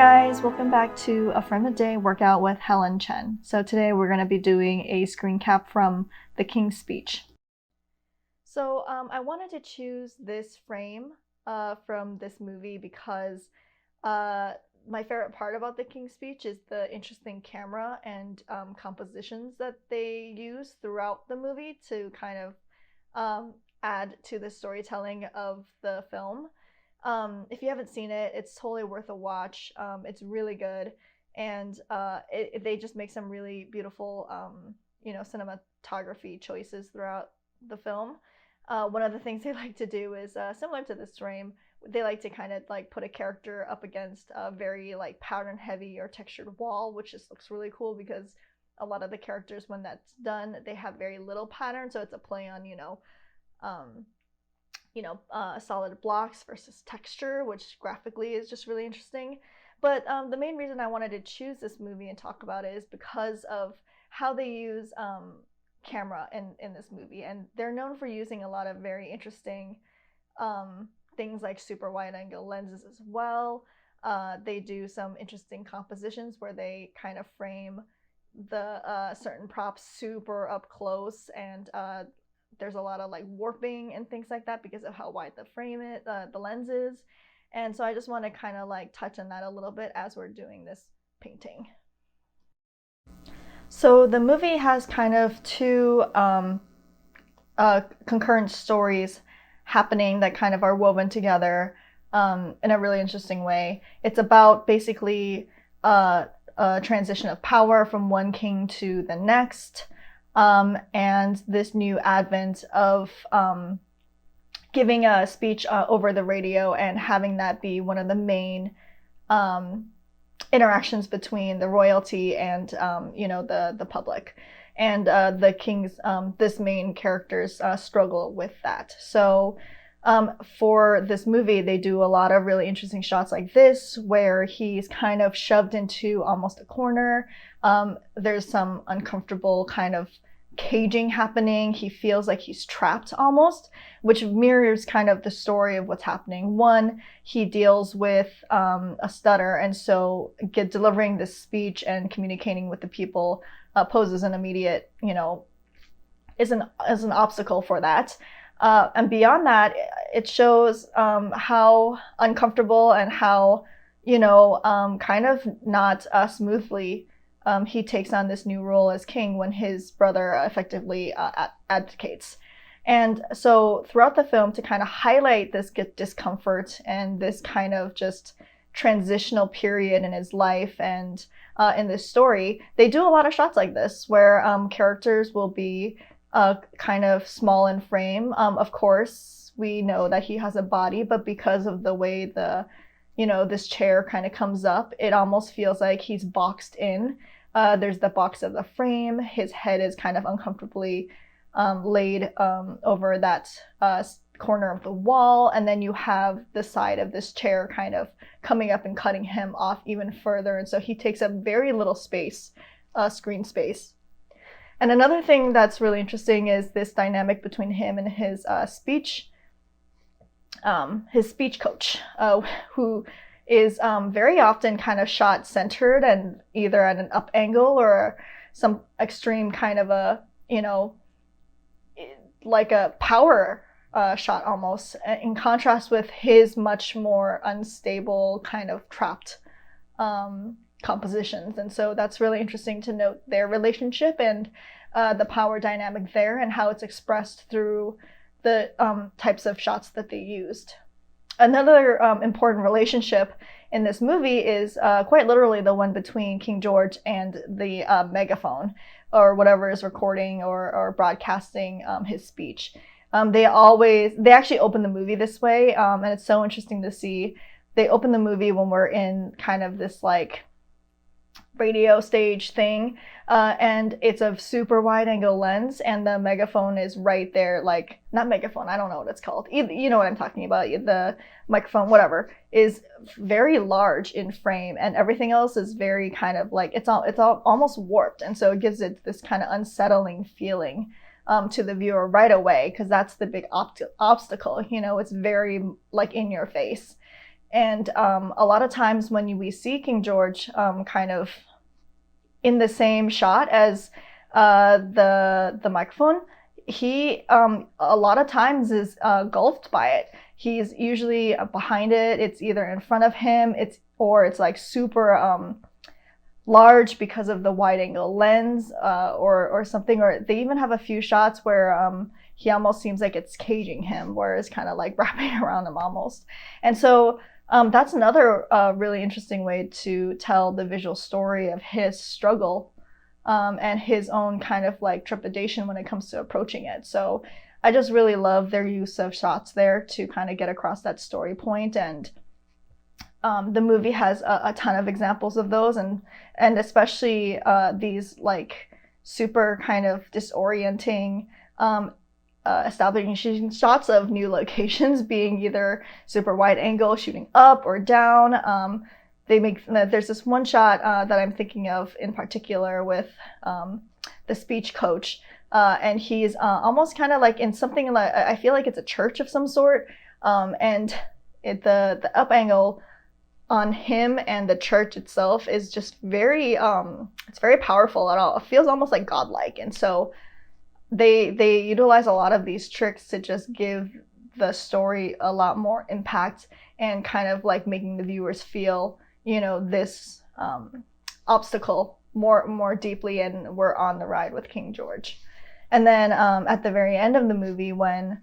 guys, welcome back to a Friend of the Day workout with Helen Chen. So today we're going to be doing a screen cap from The King's Speech. So I wanted to choose this frame from this movie because my favorite part about The King's Speech is the interesting camera and compositions that they use throughout the movie to kind of add to the storytelling of the film. If you haven't seen it, it's totally worth a watch. It's really good, and they just make some really beautiful, cinematography choices throughout the film. One of the things they like to do is similar to this frame. They like to kind of like put a character up against a very like pattern heavy or textured wall, which just looks really cool because a lot of the characters, when that's done, they have very little pattern, so it's a play on um, solid blocks versus texture, which graphically is just really interesting. But the main reason I wanted to choose this movie and talk about it is because of how they use camera in this movie. And they're known for using a lot of very interesting things like super wide angle lenses as well. They do some interesting compositions where they kind of frame the certain props super up close, and there's a lot of like warping and things like that because of how wide the lens is. And so I just want to kind of like touch on that a little bit as we're doing this painting. So the movie has kind of two concurrent stories happening that kind of are woven together in a really interesting way. It's about basically a transition of power from one king to the next. And this new advent of giving a speech over the radio and having that be one of the main interactions between the royalty and the public. And the king's this main characters struggle with that. So for this movie, they do a lot of really interesting shots like this, where he's kind of shoved into almost a corner. There's some uncomfortable kind of caging happening. He feels like he's trapped almost, which mirrors kind of the story of what's happening. One, he deals with a stutter, and so delivering this speech and communicating with the people poses an immediate, is an obstacle for that. And beyond that, it shows how uncomfortable and how, kind of not smoothly he takes on this new role as king when his brother effectively abdicates. And so throughout the film, to kind of highlight this discomfort and this kind of just transitional period in his life and in this story, they do a lot of shots like this where characters will be kind of small in frame. Of course, we know that he has a body, but because of the way this chair kind of comes up, it almost feels like he's boxed in. There's the box of the frame. His head is kind of uncomfortably laid over that corner of the wall, and then you have the side of this chair kind of coming up and cutting him off even further, and so he takes up very little space, screen space. And another thing that's really interesting is this dynamic between him and his speech coach, who is very often kind of shot centered and either at an up angle or some extreme kind of like a power shot almost, in contrast with his much more unstable kind of trapped compositions. And so that's really interesting to note their relationship and the power dynamic there and how it's expressed through the types of shots that they used. Another important relationship in this movie is quite literally the one between King George and the megaphone, or whatever is recording or broadcasting his speech. They actually open the movie this way, and it's so interesting to see. They open the movie when we're in kind of this like radio stage thing, and it's a super wide angle lens, and the megaphone is right there, like, not megaphone, I don't know what it's called, you know what I'm talking about, the microphone, whatever, is very large in frame, and everything else is very kind of like, it's all almost warped, and so it gives it this kind of unsettling feeling to the viewer right away, because that's the big obstacle, it's very like in your face. And a lot of times when we see King George kind of in the same shot as the microphone, he a lot of times is engulfed by it. He's usually behind it. It's either in front of him. It's like super large because of the wide angle lens or something. Or they even have a few shots where he almost seems like it's caging him, where it's kind of like wrapping around him almost. And so that's another really interesting way to tell the visual story of his struggle and his own kind of like trepidation when it comes to approaching it. So I just really love their use of shots there to kind of get across that story point. And the movie has a ton of examples of those, and especially these like super kind of disorienting establishing shots of new locations being either super wide angle, shooting up or down. There's this one shot that I'm thinking of in particular with the speech coach, and he's almost kind of like in something like, I feel like it's a church of some sort, and the up angle on him and the church itself is just very it's very powerful at all. It feels almost like godlike, and so they utilize a lot of these tricks to just give the story a lot more impact and kind of like making the viewers feel, this obstacle more deeply, and we're on the ride with King George. And then at the very end of the movie, when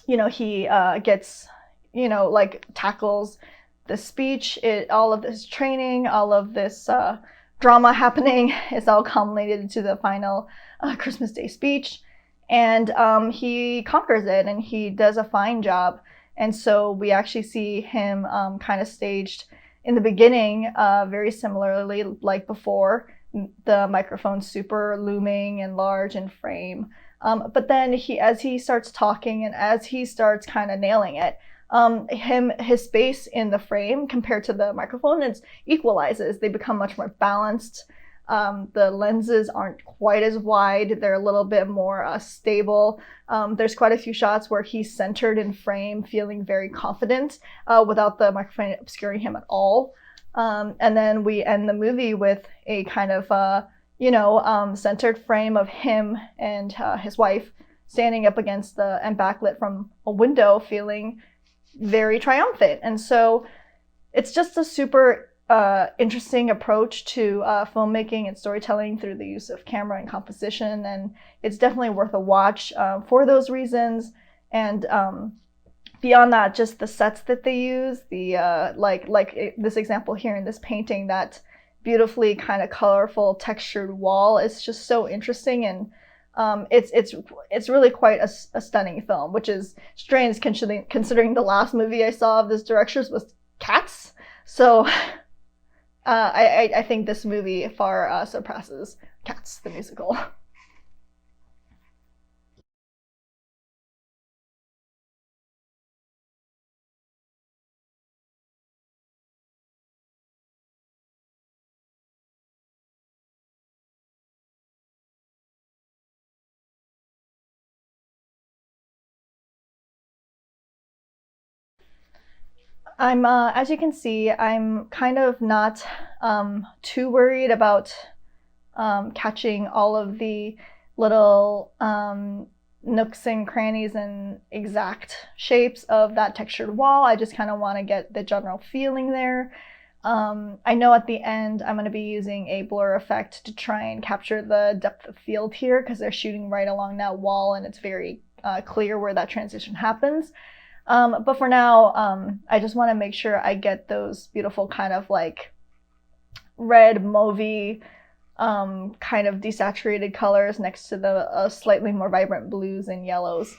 he gets like tackles the speech, all of this training, all of this drama happening, is all culminated to the final Christmas Day speech, and he conquers it, and he does a fine job. And so we actually see him kind of staged in the beginning, very similarly like before, the microphone super looming and large in frame. But then as he starts talking and as he starts kind of nailing it, his space in the frame compared to the microphone, it equalizes. They become much more balanced. The lenses aren't quite as wide. They're a little bit more stable. There's quite a few shots where he's centered in frame, feeling very confident without the microphone obscuring him at all. And then we end the movie with a kind of, centered frame of him and his wife standing up against and backlit from a window, feeling very triumphant. And so it's just a super interesting approach to filmmaking and storytelling through the use of camera and composition, and it's definitely worth a watch for those reasons. And beyond that, just the sets that they use, the this example here in this painting, that beautifully kind of colorful textured wall is just so interesting, and it's really quite a stunning film, which is strange considering the last movie I saw of this director's was Cats. So I think this movie far surpasses Cats the musical. As you can see, I'm kind of not too worried about catching all of the little nooks and crannies and exact shapes of that textured wall. I just kind of want to get the general feeling there. I know at the end I'm going to be using a blur effect to try and capture the depth of field here, because they're shooting right along that wall and it's very clear where that transition happens. But for now, I just want to make sure I get those beautiful kind of like red mauvey kind of desaturated colors next to the slightly more vibrant blues and yellows.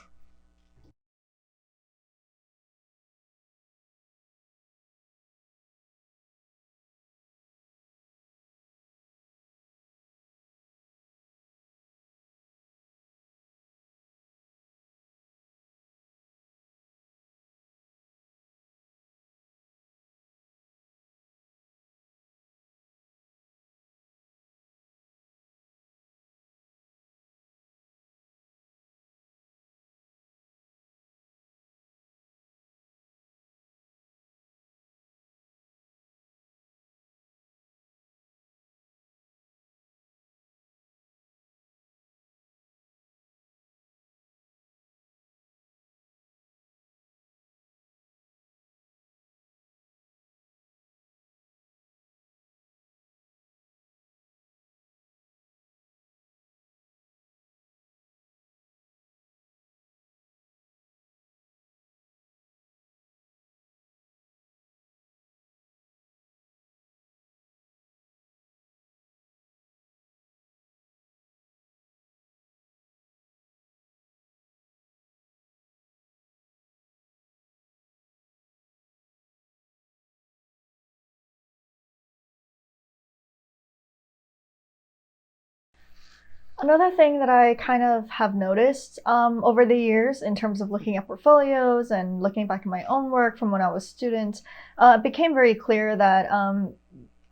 Another thing that I kind of have noticed over the years in terms of looking at portfolios and looking back at my own work from when I was a student, it became very clear that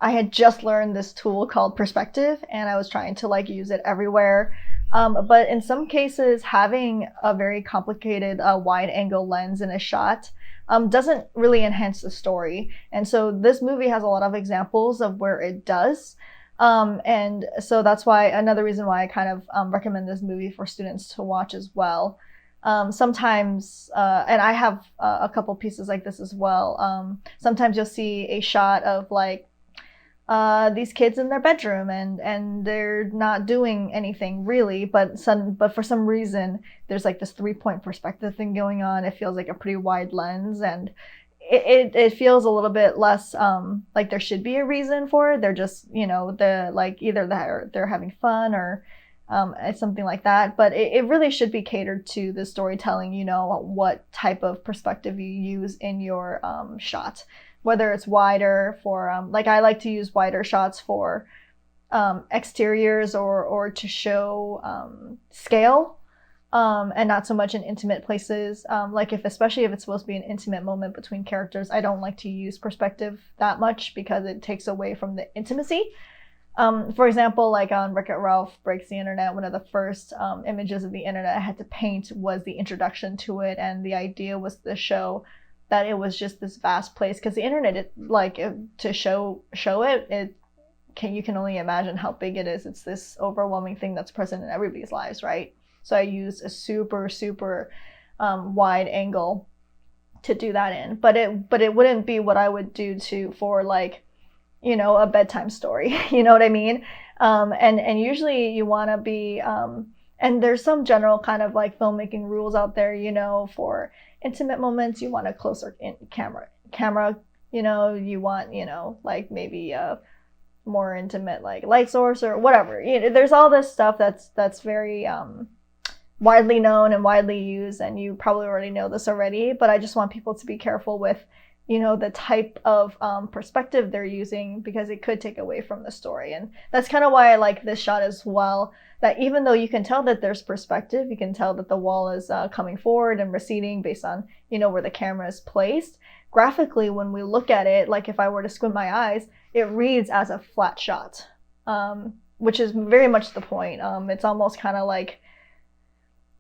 I had just learned this tool called perspective, and I was trying to like use it everywhere. But in some cases, having a very complicated wide angle lens in a shot doesn't really enhance the story. And so this movie has a lot of examples of where it does. And so that's why another reason why I kind of recommend this movie for students to watch as well. Sometimes, and I have a couple pieces like this as well. Sometimes you'll see a shot of like these kids in their bedroom and they're not doing anything really, but for some reason there's like this 3-point perspective thing going on. It feels like a pretty wide lens, and it feels a little bit less like there should be a reason for it. They're just, the like either they're having fun or it's something like that. But it really should be catered to the storytelling, what type of perspective you use in your shot. Whether it's wider for, like I like to use wider shots for exteriors or to show scale, and not so much in intimate places. Like especially if it's supposed to be an intimate moment between characters, I don't like to use perspective that much because it takes away from the intimacy. For example, like on Wreck-It Ralph Breaks the Internet, one of the first images of the internet I had to paint was the introduction to it, and the idea was to show that it was just this vast place, because the internet, to show it, you can only imagine how big it is. It's this overwhelming thing that's present in everybody's lives, right? So I used a super wide angle to do that in, but it wouldn't be what I would do for like, a bedtime story. You know what I mean? And usually you want to be and there's some general kind of like filmmaking rules out there, for intimate moments. You want a closer in camera, you want, like maybe a more intimate like light source or whatever. There's all this stuff that's very widely known and widely used, and you probably already know this already, but I just want people to be careful with the type of perspective they're using, because it could take away from the story. And that's kind of why I like this shot as well, that even though you can tell that there's perspective, you can tell that the wall is coming forward and receding based on where the camera is placed. Graphically, when we look at it, like if I were to squint my eyes, it reads as a flat shot, which is very much the point. It's almost kind of like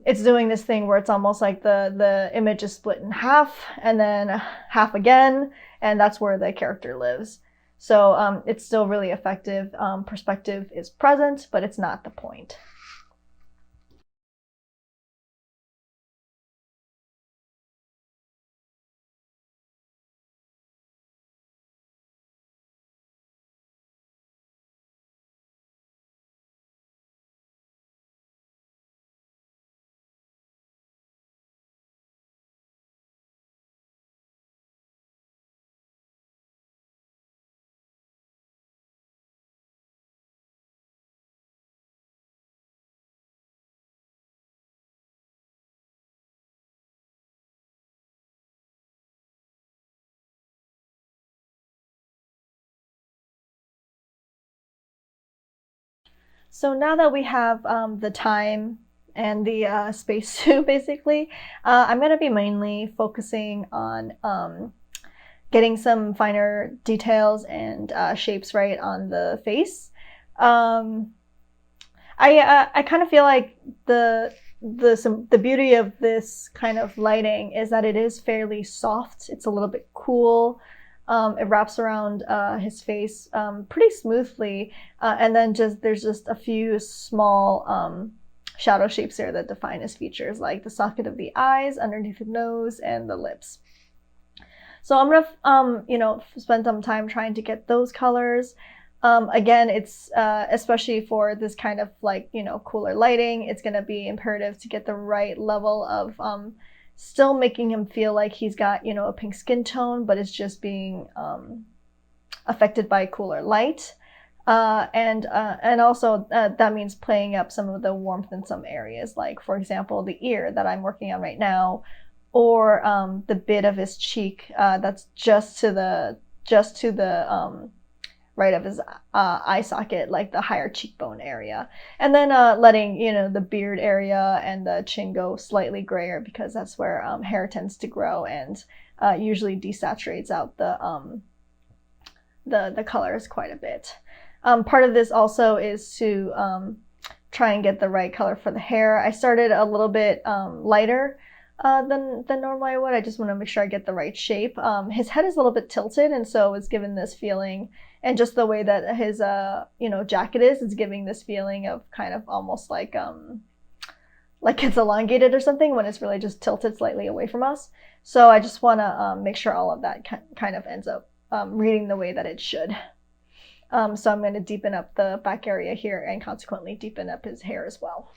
it's doing this thing where it's almost like the image is split in half and then half again, and that's where the character lives. So it's still really effective. Perspective is present, but it's not the point. So now that we have the time and the space to basically, I'm going to be mainly focusing on getting some finer details and shapes right on the face. I kind of feel like the beauty of this kind of lighting is that it is fairly soft. It's a little bit cool. It wraps around his face pretty smoothly, and then there's just a few small shadow shapes there that define his features, like the socket of the eyes, underneath the nose, and the lips. So I'm gonna spend some time trying to get those colors. Again, it's especially for this kind of like cooler lighting, it's gonna be imperative to get the right level of still making him feel like he's got a pink skin tone, but it's just being affected by cooler light, and also that means playing up some of the warmth in some areas, like for example the ear that I'm working on right now, or the bit of his cheek that's just to the right of his eye socket, like the higher cheekbone area. And then letting, the beard area and the chin go slightly grayer because that's where hair tends to grow and usually desaturates out the colors quite a bit. Part of this also is to try and get the right color for the hair. I started a little bit lighter than normally I would. I just want to make sure I get the right shape. His head is a little bit tilted, and so it's given this feeling, and just the way that his jacket is, it's giving this feeling of kind of almost like it's elongated or something when it's really just tilted slightly away from us. So I just want to make sure all of that kind of ends up reading the way that it should. So I'm going to deepen up the back area here and consequently deepen up his hair as well.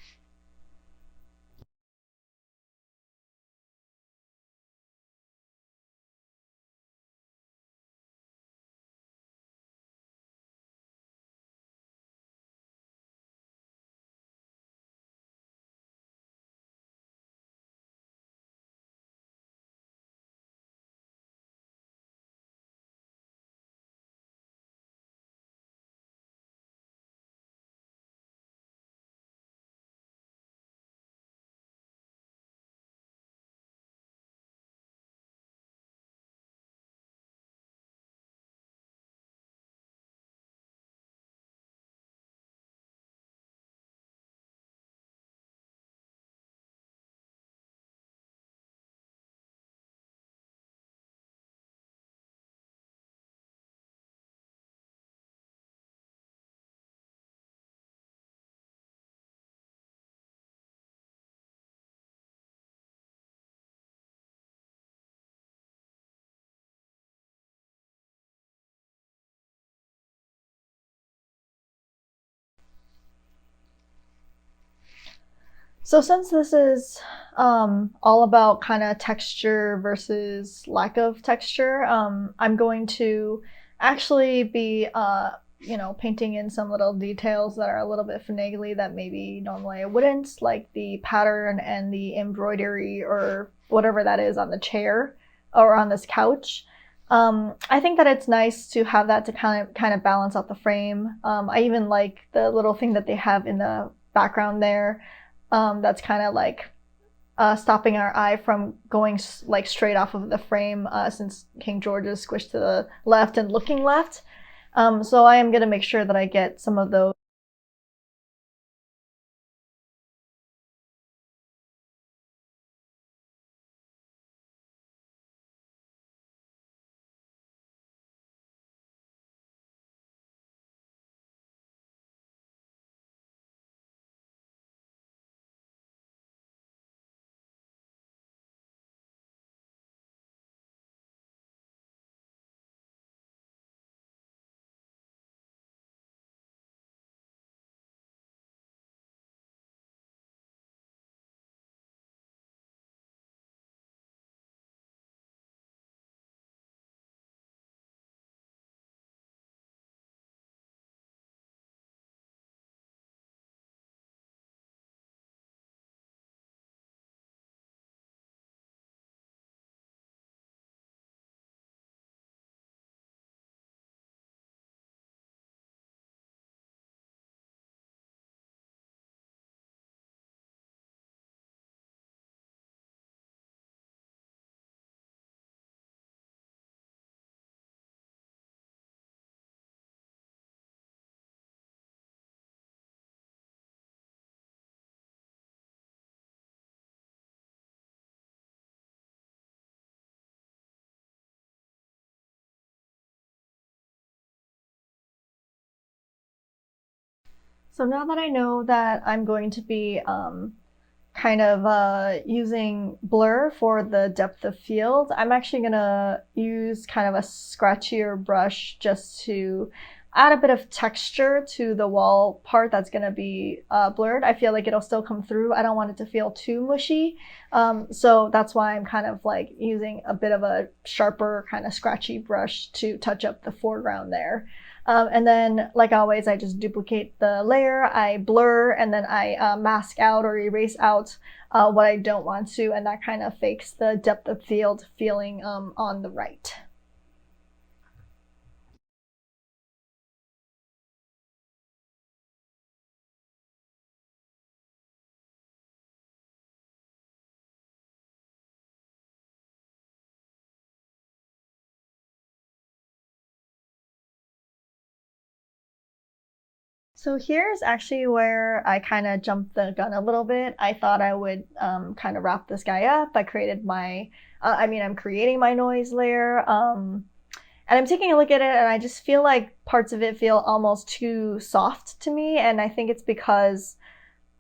So since this is all about kind of texture versus lack of texture, I'm going to actually be, painting in some little details that are a little bit finagly that maybe normally I wouldn't, like the pattern and the embroidery or whatever that is on the chair or on this couch. I think that it's nice to have that to kind of balance out the frame. I even like the little thing that they have in the background there, that's kind of like stopping our eye from going like straight off of the frame, since King George is squished to the left and looking left. So I am going to make sure that I get some of those. So now that I know that I'm going to be kind of using blur for the depth of field, I'm actually going to use kind of a scratchier brush just to add a bit of texture to the wall part that's going to be blurred. I feel like it'll still come through. I don't want it to feel too mushy. So that's why I'm kind of like using a bit of a sharper kind of scratchy brush to touch up the foreground there. And then, like always, I just duplicate the layer, I blur, and then I mask out or erase out what I don't want to, and that kind of fakes the depth of field feeling on the right. So here's actually where I kind of jumped the gun a little bit. I thought I would kind of wrap this guy up. I created my, I'm creating my noise layer. And I'm taking a look at it and I just feel like parts of it feel almost too soft to me. And I think it's because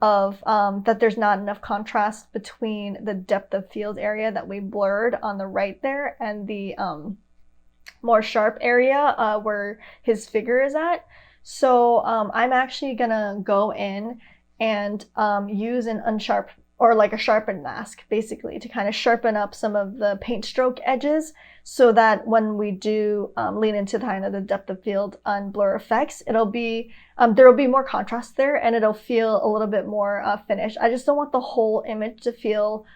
of that there's not enough contrast between the depth of field area that we blurred on the right there and the more sharp area where his figure is at. So I'm actually gonna go in and use an unsharp or like a sharpened mask basically to kind of sharpen up some of the paint stroke edges so that when we do lean into the kind of the depth of field on blur effects, it'll be there will be more contrast there and it'll feel a little bit more finished. I just don't want the whole image to feel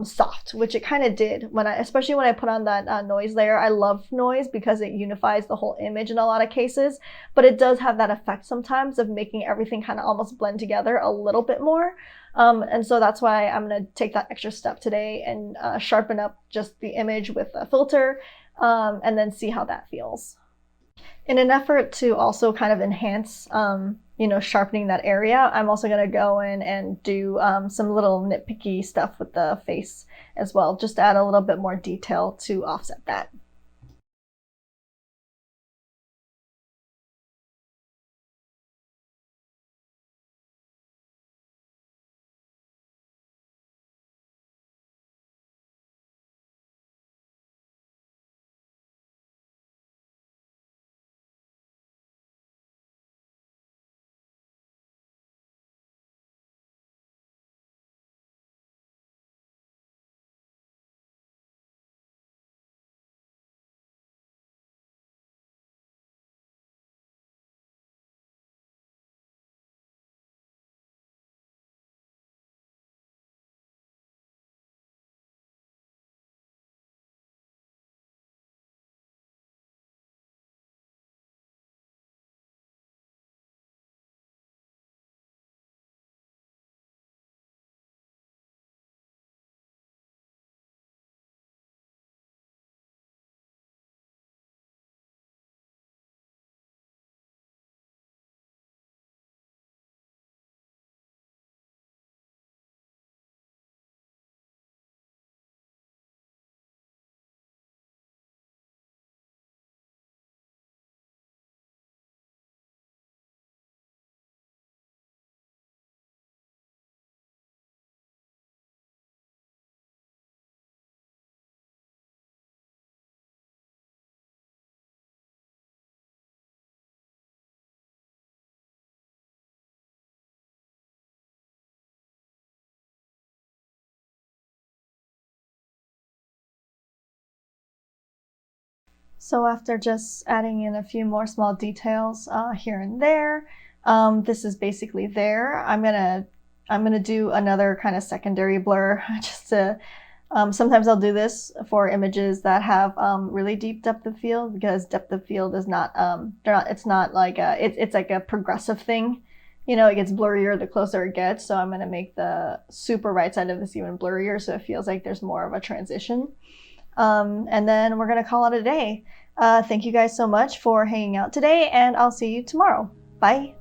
soft, which it kind of did especially when I put on that noise layer. I love noise because it unifies the whole image in a lot of cases, but it does have that effect sometimes of making everything kind of almost blend together a little bit more. And so that's why I'm going to take that extra step today and sharpen up just the image with a filter and then see how that feels. In an effort to also kind of enhance sharpening that area, I'm also going to go in and do some little nitpicky stuff with the face as well, just to add a little bit more detail to offset that. So after just adding in a few more small details here and there, this is basically there. I'm gonna do another kind of secondary blur just to. Sometimes I'll do this for images that have really deep depth of field because depth of field is not it's not like it's like a progressive thing. It gets blurrier the closer it gets. So I'm gonna make the super right side of this even blurrier so it feels like there's more of a transition. And then we're going to call it a day. Thank you guys so much for hanging out today, and I'll see you tomorrow. Bye.